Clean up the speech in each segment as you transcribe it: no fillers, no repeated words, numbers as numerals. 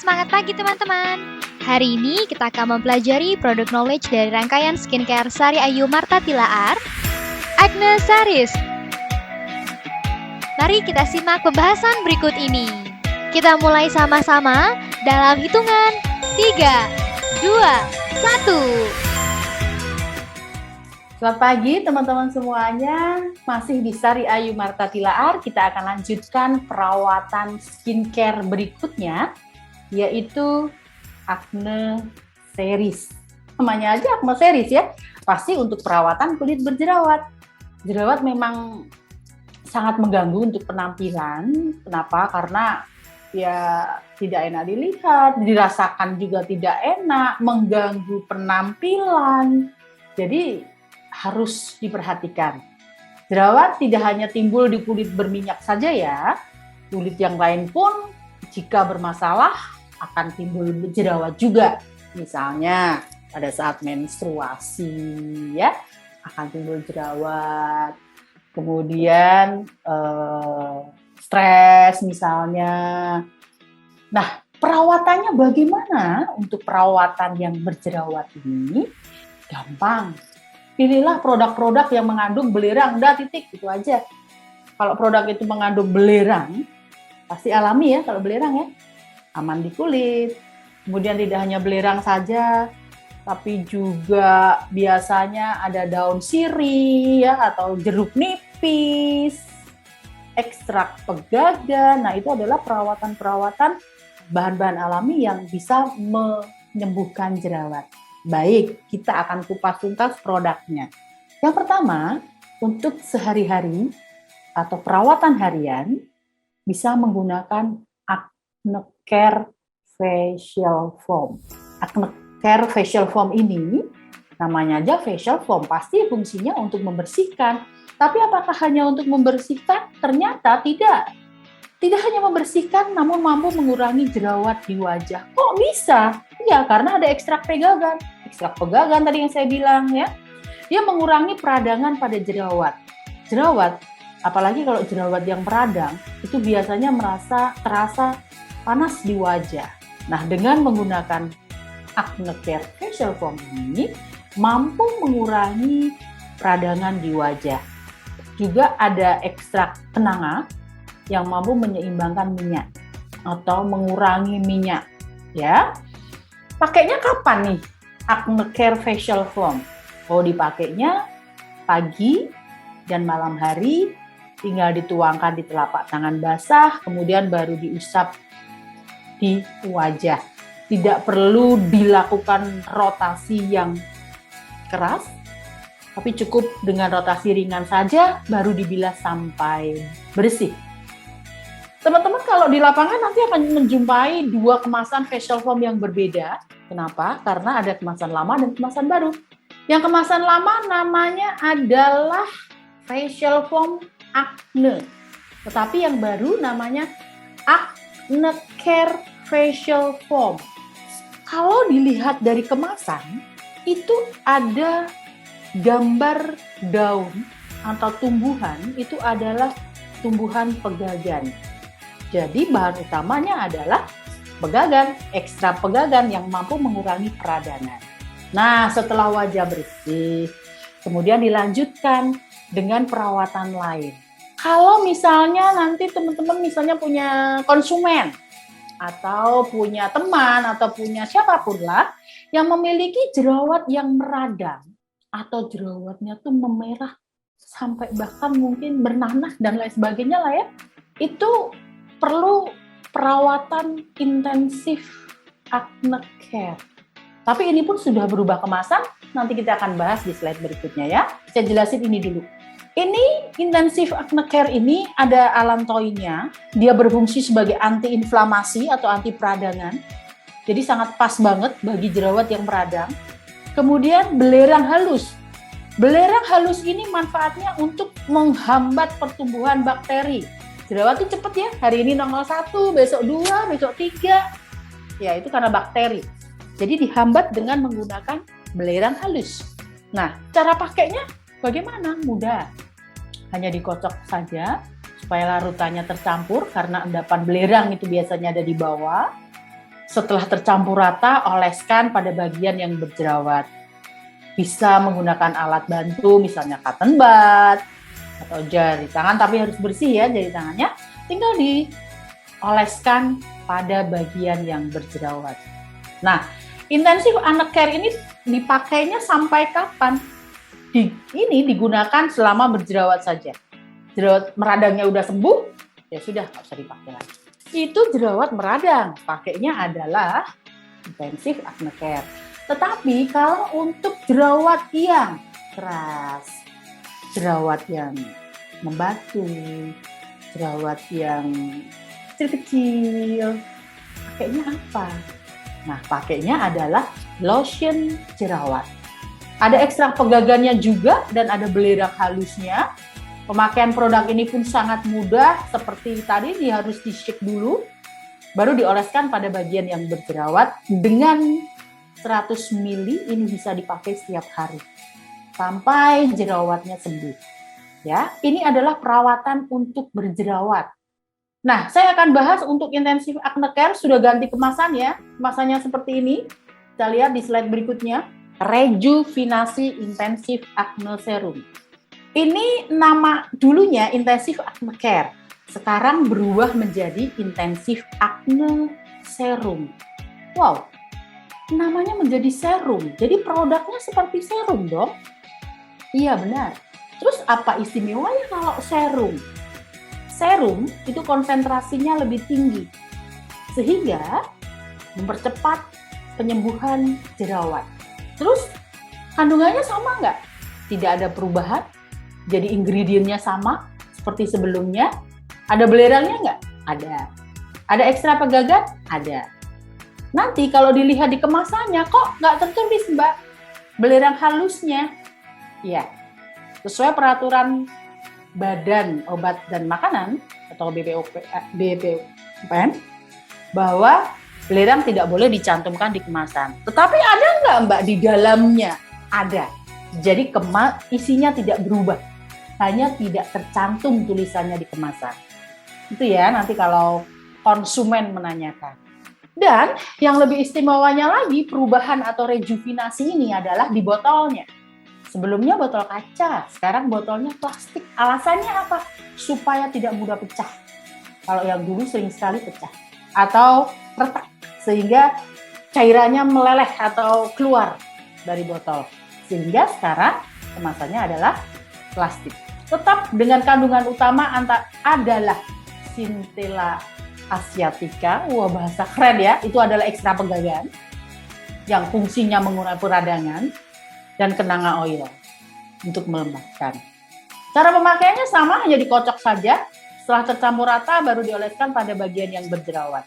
Semangat pagi teman-teman. Hari ini kita akan mempelajari produk knowledge dari rangkaian skincare Sari Ayu Martha Tilaar, Acne Series. Mari kita simak pembahasan berikut ini. Kita mulai sama-sama dalam hitungan 3, 2, 1. Selamat pagi teman-teman semuanya. Masih di Sari Ayu Martha Tilaar, kita akan lanjutkan perawatan skincare berikutnya, yaitu Acne Series. Namanya aja Acne Series ya, pasti untuk perawatan kulit berjerawat. Jerawat memang sangat mengganggu untuk penampilan. Kenapa? Karena ya tidak enak dilihat, dirasakan juga tidak enak, mengganggu penampilan. Jadi harus diperhatikan. Jerawat tidak hanya timbul di kulit berminyak saja ya, kulit yang lain pun jika bermasalah akan timbul jerawat juga. Misalnya pada saat menstruasi ya akan timbul jerawat. Kemudian stres misalnya. Nah, perawatannya bagaimana untuk perawatan yang berjerawat ini? Gampang. Pilihlah produk-produk yang mengandung belerang, udah titik, itu aja. Kalau produk itu mengandung belerang, pasti alami ya kalau belerang ya. Aman di kulit. Kemudian tidak hanya belerang saja, tapi juga biasanya ada daun sirih ya, atau jeruk nipis, ekstrak pegagan. Nah, itu adalah perawatan-perawatan bahan-bahan alami yang bisa menyembuhkan jerawat. Baik, kita akan kupas tuntas produknya. Yang pertama, untuk sehari-hari atau perawatan harian bisa menggunakan Acne Care Facial Foam. Acne Care Facial Foam ini namanya aja facial foam, pasti fungsinya untuk membersihkan. Tapi apakah hanya untuk membersihkan? Ternyata tidak. Tidak hanya membersihkan, namun mampu mengurangi jerawat di wajah. Kok bisa? Ya, karena ada ekstrak pegagan. Ekstrak pegagan tadi yang saya bilang ya. Dia mengurangi peradangan pada jerawat. Jerawat, apalagi kalau jerawat yang meradang, itu biasanya terasa panas di wajah. Nah, dengan menggunakan Acne Care Facial Foam ini, mampu mengurangi peradangan di wajah. Juga ada ekstrak kenanga yang mampu menyeimbangkan minyak atau mengurangi minyak ya. Pakainya kapan nih Acne Care Facial Foam? Oh, dipakainya pagi dan malam hari, tinggal dituangkan di telapak tangan basah, kemudian baru diusap di wajah. Tidak perlu dilakukan rotasi yang keras, tapi cukup dengan rotasi ringan saja, baru dibilas sampai bersih. Teman-teman kalau di lapangan nanti akan menjumpai dua kemasan facial foam yang berbeda. Kenapa? Karena ada kemasan lama dan kemasan baru. Yang kemasan lama namanya adalah facial foam acne. Tetapi yang baru namanya Acne Care Facial Foam. Kalau dilihat dari kemasan, itu ada gambar daun atau tumbuhan, itu adalah tumbuhan pegagan. Jadi bahan utamanya adalah pegagan, ekstrak pegagan yang mampu mengurangi peradangan. Nah, setelah wajah bersih, kemudian dilanjutkan dengan perawatan lain. Kalau misalnya nanti teman-teman misalnya punya konsumen, atau punya teman, atau punya siapapun lah, yang memiliki jerawat yang meradang, atau jerawatnya tuh memerah, sampai bahkan mungkin bernanah dan lain sebagainya lah ya, itu perlu perawatan intensif Acne Care. Tapi ini pun sudah berubah kemasan, nanti kita akan bahas di slide berikutnya ya. Saya jelasin ini dulu. Ini intensif Acne Care ini ada allantoinnya, dia berfungsi sebagai anti-inflamasi atau anti peradangan. Jadi sangat pas banget bagi jerawat yang meradang. Kemudian belerang halus. Belerang halus ini manfaatnya untuk menghambat pertumbuhan bakteri. Jerawat itu cepet ya, hari ini nongol 1, besok 2, besok 3. Ya, itu karena bakteri. Jadi dihambat dengan menggunakan belerang halus. Nah, cara pakainya bagaimana? Mudah. Hanya dikocok saja supaya larutannya tercampur, karena endapan belerang itu biasanya ada di bawah. Setelah tercampur rata, oleskan pada bagian yang berjerawat. Bisa menggunakan alat bantu, misalnya cotton bud atau jari tangan, tapi harus bersih ya jari tangannya. Tinggal dioleskan pada bagian yang berjerawat. Nah, intensive acne care ini dipakainya sampai kapan? Ini digunakan selama berjerawat saja. Jerawat meradangnya udah sembuh, ya sudah, nggak usah dipakai lagi. Itu jerawat meradang, pakainya adalah intensive acne care. Tetapi kalau untuk jerawat yang keras, jerawat yang membatu, jerawat yang kecil-kecil, pakainya apa? Nah, pakainya adalah lotion jerawat. Ada ekstrak pegagannya juga dan ada belerang halusnya. Pemakaian produk ini pun sangat mudah, seperti tadi dia harus di-shake dulu, baru dioleskan pada bagian yang berjerawat dengan 100 ml. Ini bisa dipakai setiap hari sampai jerawatnya sembuh. Ya, ini adalah perawatan untuk berjerawat. Nah, saya akan bahas untuk intensive acne care, sudah ganti kemasan ya. Kemasannya seperti ini. Kita lihat di slide berikutnya. Rejuvenasi Intensive Acne Serum. Ini nama dulunya Intensive Acne Care. Sekarang berubah menjadi Intensive Acne Serum. Wow, namanya menjadi serum. Jadi produknya seperti serum dong. Iya benar. Terus apa istimewanya kalau serum? Serum itu konsentrasinya lebih tinggi, sehingga mempercepat penyembuhan jerawat. Terus kandungannya sama nggak? Tidak ada perubahan, jadi ingredientnya sama seperti sebelumnya. Ada belerangnya nggak? Ada. Ada ekstra pegagan? Ada. Nanti kalau dilihat di kemasannya, kok nggak tertulis Mbak belerang halusnya? Ya, sesuai peraturan Badan Obat dan Makanan atau BPOM bahwa belerang tidak boleh dicantumkan di kemasan. Tetapi ada nggak Mbak di dalamnya? Ada. Jadi isinya tidak berubah, hanya tidak tercantum tulisannya di kemasan. Itu ya nanti kalau konsumen menanyakan. Dan yang lebih istimewanya lagi, perubahan atau rejuvenasi ini adalah di botolnya. Sebelumnya botol kaca, sekarang botolnya plastik. Alasannya apa? Supaya tidak mudah pecah. Kalau yang dulu sering sekali pecah. Atau retak, sehingga cairannya meleleh atau keluar dari botol. Sehingga sekarang kemasannya adalah plastik. Tetap dengan kandungan utama adalah Centella asiatica, wah bahasa keren ya, itu adalah ekstra pegagan yang fungsinya mengurangi peradangan, dan kenanga oil untuk melembabkan. Cara pemakaiannya sama, hanya dikocok saja, setelah tercampur rata baru dioleskan pada bagian yang berjerawat.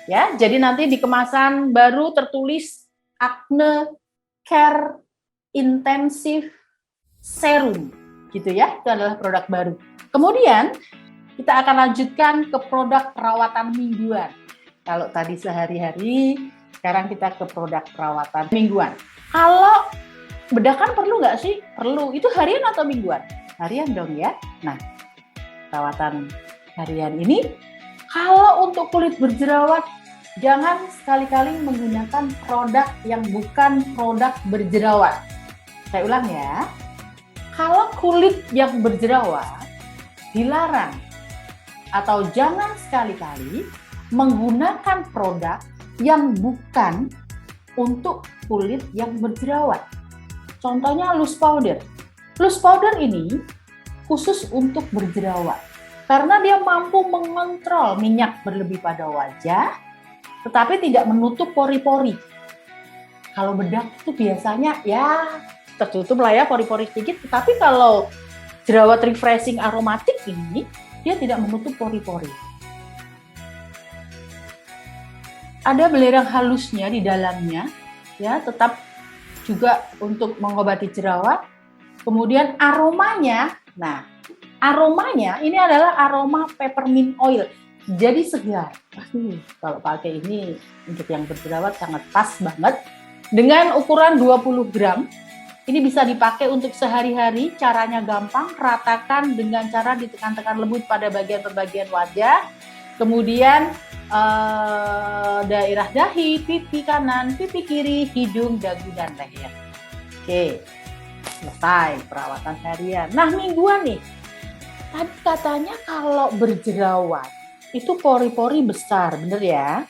Ya, jadi nanti di kemasan baru tertulis Acne Care Intensive Serum, gitu ya, itu adalah produk baru. Kemudian kita akan lanjutkan ke produk perawatan mingguan. Kalau tadi sehari-hari, sekarang kita ke produk perawatan mingguan. Kalau bedakan perlu nggak sih? Perlu. Itu harian atau mingguan? Harian dong ya. Nah, perawatan harian ini, kalau untuk kulit berjerawat, jangan sekali-kali menggunakan produk yang bukan produk berjerawat. Saya ulang ya. Kalau kulit yang berjerawat, dilarang atau jangan sekali-kali menggunakan produk yang bukan untuk kulit yang berjerawat. Contohnya loose powder. Loose powder ini khusus untuk berjerawat karena dia mampu mengontrol minyak berlebih pada wajah, tetapi tidak menutup pori-pori. Kalau bedak itu biasanya ya tertutup lah ya pori-pori sedikit, tetapi kalau jerawat refreshing aromatik ini dia tidak menutup pori-pori. Ada belerang halusnya di dalamnya, ya tetap juga untuk mengobati jerawat. Kemudian aromanya, nah aromanya ini adalah aroma peppermint oil, jadi segar. Kalau pakai ini untuk yang berjerawat sangat pas banget. Dengan ukuran 20 gram, ini bisa dipakai untuk sehari-hari, caranya gampang, ratakan dengan cara ditekan-tekan lembut pada bagian-bagian wajah. Kemudian daerah dahi, pipi kanan, pipi kiri, hidung, dagu, dan leher. Oke, selesai perawatan harian. Nah, mingguan nih. Tadi katanya kalau berjerawat itu pori-pori besar, bener ya?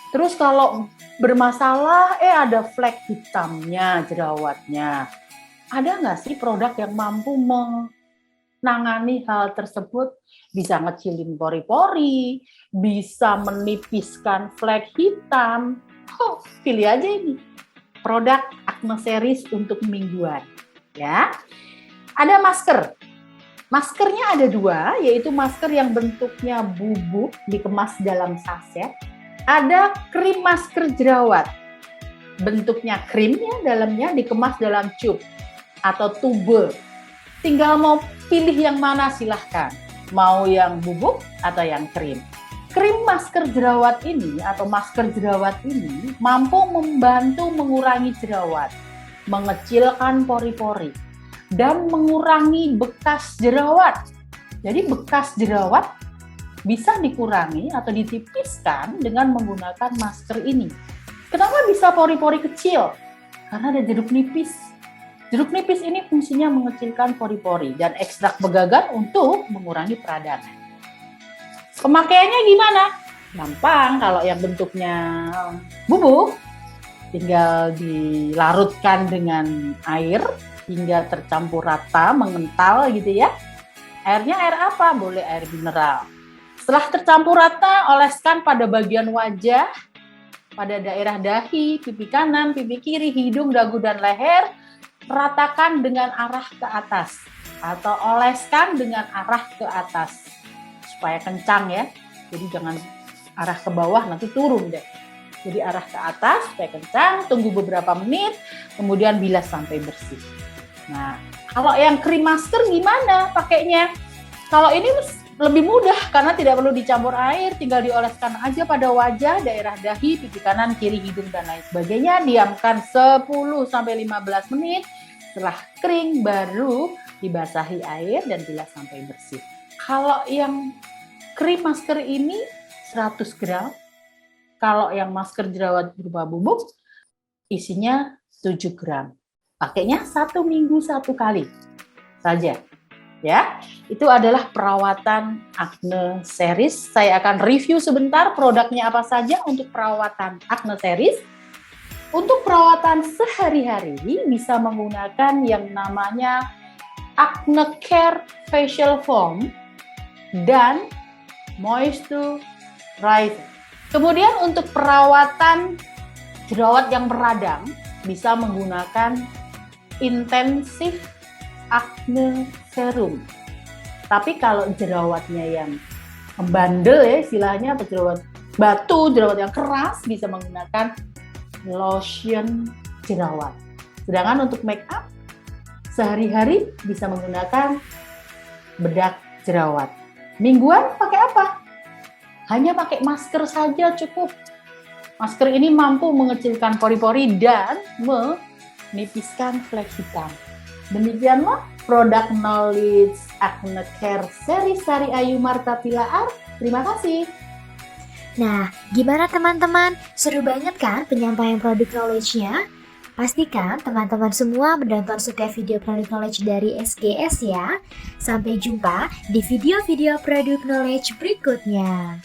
Terus kalau bermasalah, ada flek hitamnya, jerawatnya. Ada nggak sih produk yang mampu menangani hal tersebut? Bisa ngecilin pori-pori, bisa menipiskan flek hitam. Pilih aja ini. Produk Acne Series untuk mingguan. Ya. Ada masker. Maskernya ada 2, yaitu masker yang bentuknya bubuk dikemas dalam saset. Ada krim masker jerawat. Bentuknya krim ya, dalamnya dikemas dalam tube atau tube. Tinggal mau pilih yang mana silahkan. Mau yang bubuk atau yang krim. Krim masker jerawat ini atau masker jerawat ini mampu membantu mengurangi jerawat, mengecilkan pori-pori, dan mengurangi bekas jerawat. Jadi bekas jerawat bisa dikurangi atau ditipiskan dengan menggunakan masker ini. Kenapa bisa pori-pori kecil? Karena ada jeruk nipis. Jeruk nipis ini fungsinya mengecilkan pori-pori dan ekstrak begagan untuk mengurangi peradangan. Pemakaiannya gimana? Gampang, kalau yang bentuknya bubuk, tinggal dilarutkan dengan air hingga tercampur rata, mengental gitu ya. Airnya air apa? Boleh air mineral. Setelah tercampur rata, oleskan pada bagian wajah, pada daerah dahi, pipi kanan, pipi kiri, hidung, dagu, dan leher. Ratakan dengan arah ke atas atau oleskan dengan arah ke atas supaya kencang ya. Jadi jangan arah ke bawah, nanti turun deh. Jadi arah ke atas supaya kencang, tunggu beberapa menit, kemudian bilas sampai bersih. Nah, kalau yang krim masker gimana pakainya? Kalau ini lebih mudah karena tidak perlu dicampur air, tinggal dioleskan aja pada wajah, daerah dahi, pipi kanan, kiri, hidung, dan lain sebagainya. Diamkan 10-15 menit. Setelah kering baru dibasahi air dan bilas sampai bersih. Kalau yang krim masker ini 100 gram. Kalau yang masker jerawat berupa bubuk isinya 7 gram. Pakainya 1 minggu 1 kali saja. Ya, itu adalah perawatan Acne Series. Saya akan review sebentar produknya apa saja untuk perawatan Acne Series. Untuk perawatan sehari-hari bisa menggunakan yang namanya Acne Care Facial Foam dan Moisturizer. Kemudian untuk perawatan jerawat yang beradang bisa menggunakan Intensive Acne Serum. Tapi kalau jerawatnya yang membandel ya istilahnya, atau jerawat batu, jerawat yang keras, bisa menggunakan lotion jerawat. Sedangkan untuk make up sehari-hari bisa menggunakan bedak jerawat. Mingguan pakai apa? Hanya pakai masker saja cukup. Masker ini mampu mengecilkan pori-pori dan menipiskan flek hitam. Demikianlah produk knowledge Acne Care Series Sari Ayu Marta Tilaar. Terima kasih. Nah, gimana teman-teman? Seru banget kan penyampaian produk knowledge-nya? Pastikan teman-teman semua menonton setiap video produk knowledge dari SGS ya. Sampai jumpa di video-video produk knowledge berikutnya.